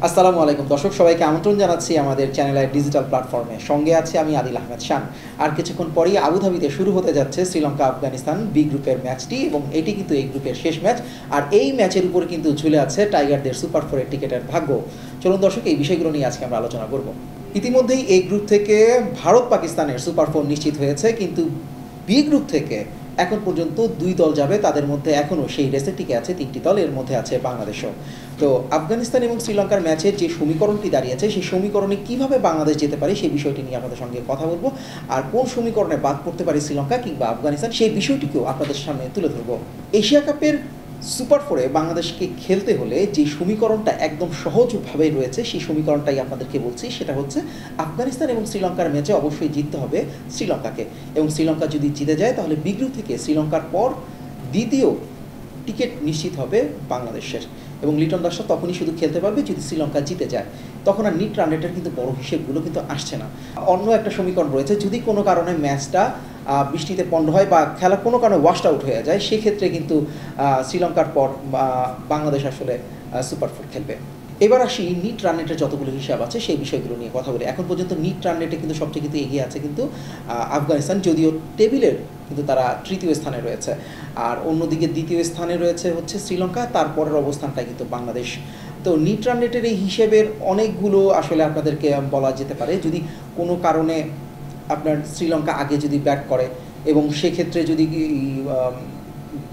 আসসালামু আলাইকুম দর্শক, সবাইকে আমন্ত্রণ জানাচ্ছি আমাদের চ্যানেলের ডিজিটাল প্ল্যাটফর্মে। সঙ্গে আছি আমি আদিল আহমেদ শান। আর কিছুক্ষণ পরেই আবুধাবিতে শুরু হতে যাচ্ছে শ্রীলঙ্কা আফগানিস্তান বি গ্রুপের ম্যাচটি, এবং এটি কিন্তু এই গ্রুপের শেষ ম্যাচ। আর এই ম্যাচের উপর কিন্তু ঝুলে আছে টাইগারদের সুপার ফোরের টিকেটের ভাগ্য। চলুন দর্শক, এই বিষয়গুলো নিয়ে আজকে আমরা আলোচনা করব। ইতিমধ্যেই এই গ্রুপ থেকে ভারত পাকিস্তানের সুপার ফোর নিশ্চিত হয়েছে, কিন্তু বি গ্রুপ থেকে এখন পর্যন্ত 2 দল যাবে। তাদের মধ্যে এখনও সেই রেসে টিকে আছে 3টি দল, এর মধ্যে আছে বাংলাদেশও। তো আফগানিস্তান এবং শ্রীলঙ্কার ম্যাচের যে সমীকরণটি দাঁড়িয়েছে, সেই সমীকরণে কিভাবে বাংলাদেশ যেতে পারে সেই বিষয়টি নিয়ে আপনাদের সঙ্গে কথা বলবো। আর কোন সমীকরণে বাদ পড়তে পারে শ্রীলঙ্কা কিংবা আফগানিস্তান, সেই বিষয়টিকেও আপনাদের সামনে তুলে ধরবো। এশিয়া কাপের সুপার ফোরে বাংলাদেশকে খেলতে হলে যে সমীকরণটা একদম সহজভাবে রয়েছে, সেই সমীকরণটাই আপনাদেরকে বলছি। সেটা হচ্ছে আফগানিস্তান এবং শ্রীলঙ্কার ম্যাচে অবশ্যই জিততে হবে শ্রীলঙ্কাকে, এবং শ্রীলঙ্কা যদি জিতে যায় তাহলে বি গ্রুপ থেকে শ্রীলঙ্কার পর দ্বিতীয় টিকিট নিশ্চিত হবে বাংলাদেশের। এবং লিটন দাসরা তখনই শুধু খেলতে পারবে যদি শ্রীলঙ্কা জিতে যায়। তখন আর নিট রান রেটের কিন্তু বড় হিসেবগুলো কিন্তু আসছে না। অন্য একটা সমীকরণ রয়েছে, যদি কোনো কারণে ম্যাচটা বৃষ্টিতে পণ্ড হয় বা খেলা কোনো কারণে ওয়াশড আউট হয়ে যায়, সেক্ষেত্রে কিন্তু শ্রীলঙ্কার পর বাংলাদেশ আসলে সুপার ফোর খেলবে। এবার আসি নিট রান রেটের যতগুলো হিসাব আছে সেই বিষয়গুলো নিয়ে কথা বলি। এখন পর্যন্ত নিট রান রেটে কিন্তু সবচেয়ে কিন্তু এগিয়ে আছে কিন্তু আফগানিস্তান, যদিও টেবিলের কিন্তু তারা তৃতীয় স্থানে রয়েছে। আর অন্যদিকে দ্বিতীয় স্থানে রয়েছে হচ্ছে শ্রীলঙ্কা, তারপরের অবস্থানটা কিন্তু বাংলাদেশ। তো নিট রান রেটের এই হিসেবের অনেকগুলো আসলে আপনাদেরকে বলা যেতে পারে। যদি কোনো কারণে আপনার শ্রীলঙ্কা আগে যদি ব্যাট করে, এবং সেক্ষেত্রে যদি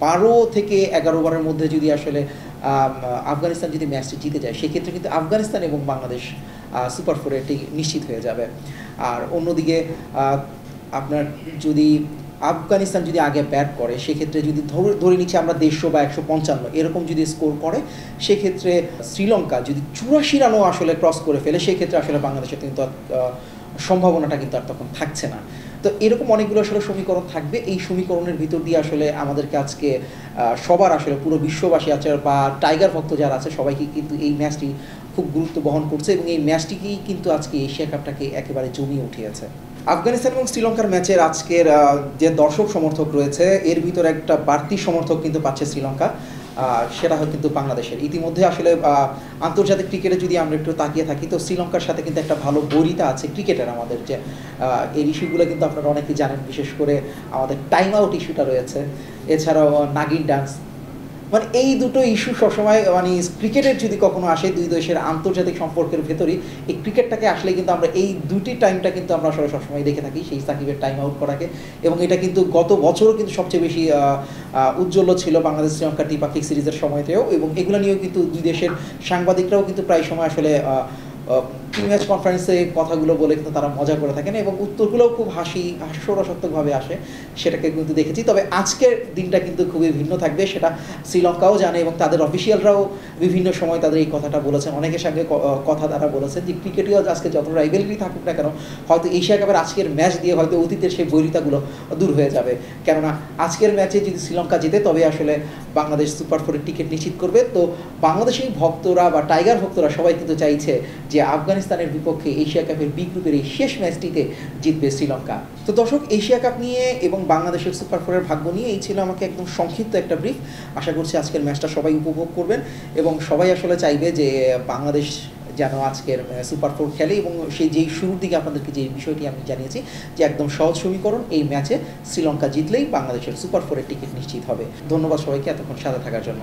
12 থেকে 11 ওভারের মধ্যে যদি আসলে আফগানিস্তান যদি ম্যাচটি জিতে যায়, সেক্ষেত্রে কিন্তু আফগানিস্তান এবং বাংলাদেশ সুপার ফোরে এটি নিশ্চিত হয়ে যাবে। আর অন্যদিকে আপনার যদি আফগানিস্তান যদি আগে ব্যাট করে, সেক্ষেত্রে যদি ধরে নিচ্ছি আমরা 150 বা 155 এরকম যদি স্কোর করে, সেক্ষেত্রে শ্রীলঙ্কা যদি 84 রানও আসলে ক্রস করে ফেলে, সেক্ষেত্রে আসলে বাংলাদেশের কিন্তু সম্ভাবনাটা কিন্তু আর তখন থাকছে না। তো এরকম অনেকগুলো আসলে সমীকরণ থাকবে। এই সমীকরণের ভিতর দিয়ে আসলে আমাদেরকে আজকে সবার আসলে পুরো বিশ্ববাসী আছে বা টাইগার ভক্ত যারা আছে, সবাইকে কিন্তু এই ম্যাচটি খুব গুরুত্ব বহন করছে, এবং এই ম্যাচটিকেই কিন্তু আজকে এশিয়া কাপটাকে একেবারে জমিয়ে উঠিয়েছে। আফগানিস্তান এবং শ্রীলঙ্কার ম্যাচের আজকের যে দর্শক সমর্থক রয়েছে, এর ভিতরে একটা বাড়তি সমর্থক কিন্তু পাচ্ছে শ্রীলঙ্কা, সেটা হয় কিন্তু বাংলাদেশের। ইতিমধ্যে আসলে আন্তর্জাতিক ক্রিকেটে যদি আমরা একটু তাকিয়ে থাকি, তো শ্রীলঙ্কার সাথে কিন্তু একটা ভালো বরিতা আছে ক্রিকেটের আমাদের, যে এই ইস্যুগুলো কিন্তু আপনারা অনেকেই জানেন। বিশেষ করে আমাদের টাইম আউট ইস্যুটা রয়েছে, এছাড়াও নাগিন ডান্স, মানে এই দুটো ইস্যু সবসময় মানে ক্রিকেটের যদি কখনো আসে দুই দেশের আন্তর্জাতিক সম্পর্কের ভেতরেই এই ক্রিকেটটাকে আসলে কিন্তু আমরা এই দুটি টাইমটা কিন্তু আমরা আসলে সবসময় দেখে থাকি, সেই সাকিবের টাইম আউট করাকে। এবং এটা কিন্তু গত বছরও কিন্তু সবচেয়ে বেশি উজ্জ্বল ছিল বাংলাদেশ শ্রীলঙ্কা দ্বিপাক্ষিক সিরিজের সময়তেও, এবং এগুলো নিয়েও কিন্তু দুই দেশের সাংবাদিকরাও কিন্তু প্রায় সময় আসলে ম্যাচ কনফারেন্সে কথাগুলো বলে কিন্তু তারা মজা করে থাকেন, এবং উত্তরগুলোও খুব হাস্যরসাত্মকভাবে আসে, সেটাকে কিন্তু দেখেছি। তবে আজকের দিনটা কিন্তু খুবই ভিন্ন থাকবে, সেটা শ্রীলঙ্কাও জানে, এবং তাদের অফিসিয়ালরাও বিভিন্ন সময় তাদের এই কথাটা বলেছেন। অনেকের সঙ্গে কথা তারা বলেছেন যে ক্রিকেটীয় আজকে যত রাইভেলরি থাকুক না কেন, হয়তো এশিয়া কাপের আজকের ম্যাচ দিয়ে হয়তো অতীতের সেই বৈরিতাগুলো দূর হয়ে যাবে। কেননা আজকের ম্যাচে যদি শ্রীলঙ্কা জিতে, তবে আসলে বাংলাদেশ সুপার ফোরের টিকিট নিশ্চিত করবে। তো বাংলাদেশি ভক্তরা বা টাইগার ভক্তরা সবাই কিন্তু চাইছে যে আফগানিস্তানের বিপক্ষে এশিয়া কাপের বি গ্রুপের এই শেষ ম্যাচটিতে জিতবে শ্রীলঙ্কা। তো দর্শক, এশিয়া কাপ নিয়ে এবং বাংলাদেশের সুপার ফোরের ভাগ্য নিয়ে এই ছিল আমাকে একদম সংক্ষিপ্ত একটা ব্রিফ। আশা করছি আজকের ম্যাচটা সবাই উপভোগ করবেন, এবং সবাই আসলে চাইবে যে বাংলাদেশ যেন আজকের সুপার ফোর খেলে। এবং সেই যেই শুরুর দিকে আপনাদেরকে যে বিষয়টি আমি জানিয়েছি, যে একদম সহজ সমীকরণ, এই ম্যাচে শ্রীলঙ্কা জিতলেই বাংলাদেশের সুপার ফোরের টিকিট নিশ্চিত হবে। ধন্যবাদ সবাইকে এতক্ষণ সাথে থাকার জন্য।